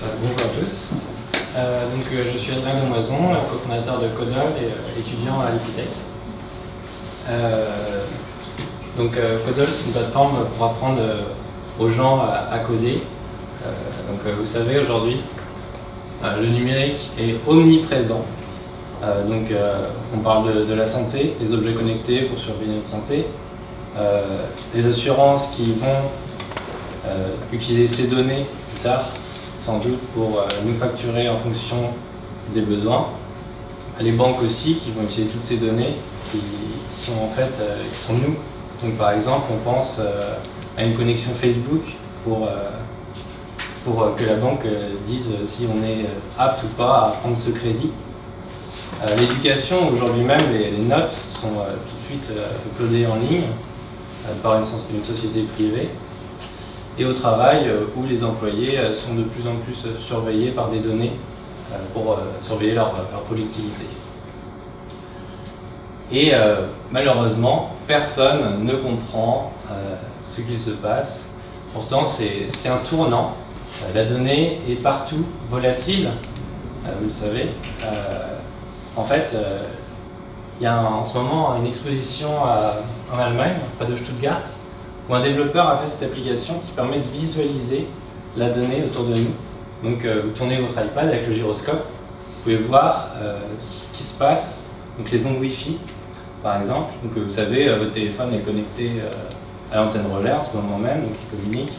Bonjour à tous. Je suis Adrien Demoison, cofondateur de Codol et étudiant à l'Epitech. Codol, c'est une plateforme pour apprendre aux gens à coder. Vous savez, aujourd'hui, le numérique est omniprésent. On parle de la santé, les objets connectés pour surveiller notre santé, les assurances qui vont utiliser ces données plus tard, sans doute pour nous facturer en fonction des besoins. Les banques aussi qui vont utiliser toutes ces données qui sont nous. Donc par exemple, on pense à une connexion Facebook pour que la banque dise si on est apte ou pas à prendre ce crédit. L'éducation, aujourd'hui même, les notes sont tout de suite uploadées en ligne par une société privée. Et au travail, où les employés sont de plus en plus surveillés par des données pour surveiller leur productivité. Et malheureusement, personne ne comprend ce qu'il se passe. Pourtant, c'est un tournant. La donnée est partout volatile, vous le savez. Il y a en ce moment une exposition en Allemagne, près de Stuttgart, où un développeur a fait cette application qui permet de visualiser la donnée autour de nous. Donc vous tournez votre iPad avec le gyroscope, vous pouvez voir ce qui se passe, donc les ondes Wi-Fi par exemple. Donc vous savez, votre téléphone est connecté à l'antenne relais en ce moment même, donc il communique.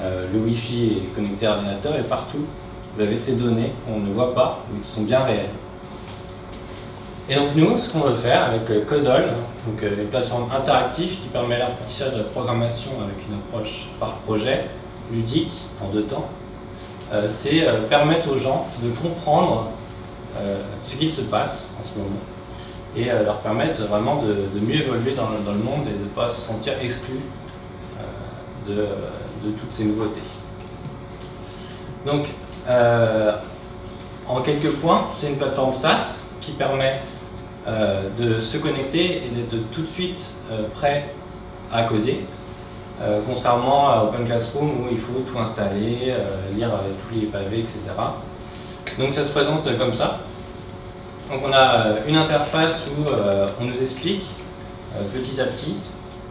Le Wi-Fi est connecté à l'ordinateur et partout vous avez ces données qu'on ne voit pas, mais qui sont bien réelles. Et donc nous, ce qu'on veut faire avec Codol, une plateforme interactive qui permet l'apprentissage de la programmation avec une approche par projet, ludique, en 2 temps, c'est permettre aux gens de comprendre ce qu'il se passe en ce moment et leur permettre vraiment de mieux évoluer dans le monde et de ne pas se sentir exclus de toutes ces nouveautés. Donc, en quelques points, c'est une plateforme SaaS qui permet de se connecter et d'être tout de suite prêt à coder, contrairement à Open Classroom où il faut tout installer, lire tous les pavés, etc. Donc ça se présente comme ça. Donc on a une interface où on nous explique petit à petit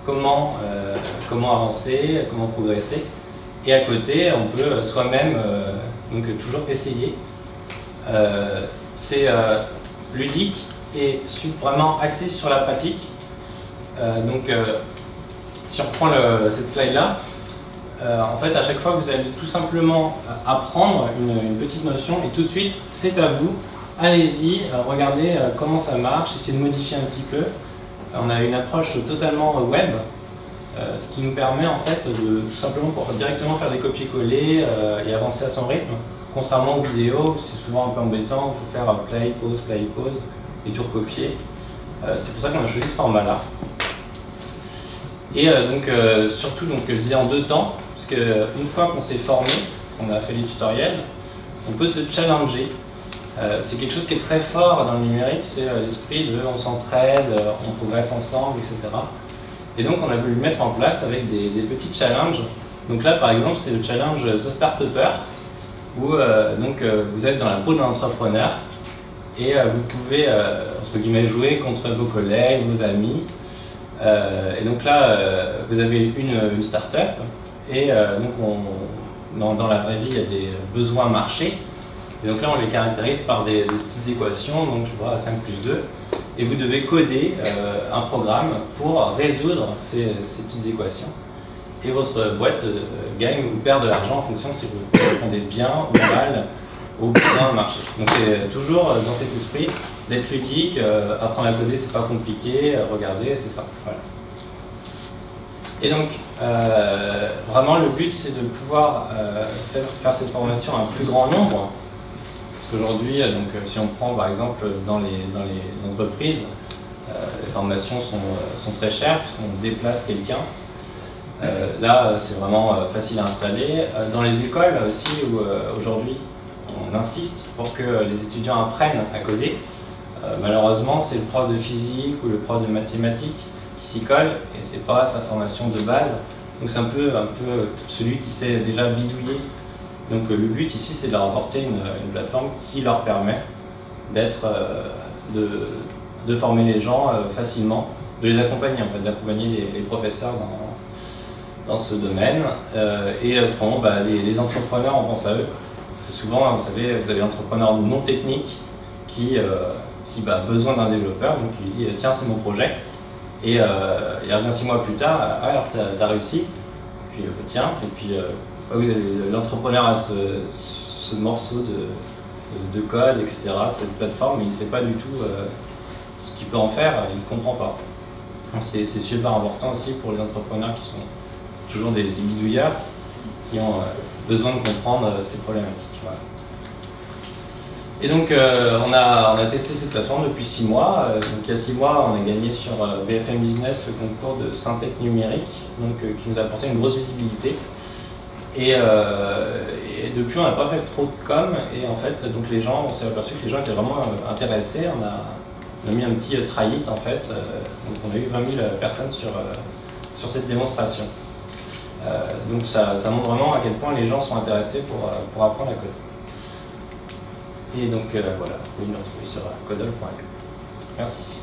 comment avancer, comment progresser, et à côté on peut soi-même toujours essayer. C'est ludique et vraiment axé sur la pratique. Si on reprend cette slide là, à chaque fois vous allez tout simplement apprendre une petite notion et tout de suite c'est à vous, allez-y, regardez comment ça marche, essayez de modifier un petit peu. On a une approche totalement web, ce qui nous permet de tout simplement directement faire des copier-coller et avancer à son rythme. Contrairement aux vidéos, c'est souvent un peu embêtant, il faut faire play, pause, et tout recopier. C'est pour ça qu'on a choisi ce format-là. Et surtout, je disais en 2 temps, parce qu'une fois qu'on s'est formé, qu'on a fait les tutoriels, on peut se challenger. C'est quelque chose qui est très fort dans le numérique, c'est l'esprit de on s'entraide, on progresse ensemble, etc. Et donc on a voulu le mettre en place avec des petits challenges. Donc là, par exemple, c'est le challenge The Startupper, où vous êtes dans la peau d'un entrepreneur et vous pouvez entre guillemets jouer contre vos collègues, vos amis. Et donc là, vous avez une start-up et dans la vraie vie, il y a des besoins marchés. Et donc là, on les caractérise par des petites équations, donc je vois 5 plus 2. Et vous devez coder un programme pour résoudre ces petites équations. Et votre boîte gagne ou perd de l'argent en fonction si vous répondez bien ou mal au besoin marché. Donc c'est toujours dans cet esprit d'être ludique, apprendre à coder c'est pas compliqué, regarder c'est ça. Voilà. Et donc vraiment le but c'est de pouvoir faire cette formation à un plus grand nombre. Parce qu'aujourd'hui, si on prend par exemple dans les entreprises, les formations sont très chères puisqu'on déplace quelqu'un. Là, c'est vraiment facile à installer. Dans les écoles aussi, où aujourd'hui on insiste pour que les étudiants apprennent à coder, malheureusement, c'est le prof de physique ou le prof de mathématiques qui s'y colle et c'est pas sa formation de base. Donc c'est un peu celui qui sait déjà bidouiller Donc le but ici, c'est de leur apporter une plateforme qui leur permet de former les gens facilement, de les accompagner en fait, d'accompagner les professeurs dans ce domaine. Et autrement, les entrepreneurs, on pense à eux. Souvent, vous savez, vous avez l'entrepreneur non technique qui a besoin d'un développeur, donc il dit tiens, c'est mon projet. Et il revient 6 mois plus tard, ah, alors t'as réussi, puis tiens, et puis l'entrepreneur a ce morceau de code, etc., de cette plateforme, mais il ne sait pas du tout ce qu'il peut en faire, il ne comprend pas. Donc c'est super important aussi pour les entrepreneurs qui sont toujours des bidouilleurs, qui ont besoin de comprendre ces problématiques. Voilà. Et donc on a testé cette plateforme depuis 6 mois. Donc il y a 6 mois, on a gagné sur BFM Business le concours de Syntec numérique, donc, qui nous a apporté une grosse visibilité. Et depuis, on n'a pas fait trop de com, et en fait, donc les gens, on s'est aperçu que les gens étaient vraiment intéressés. On a mis un petit try it en fait, donc on a eu 20 000 personnes sur cette démonstration. Donc ça montre vraiment à quel point les gens sont intéressés pour apprendre à coder. Et donc voilà, vous pouvez nous retrouver sur codol.fr. Merci.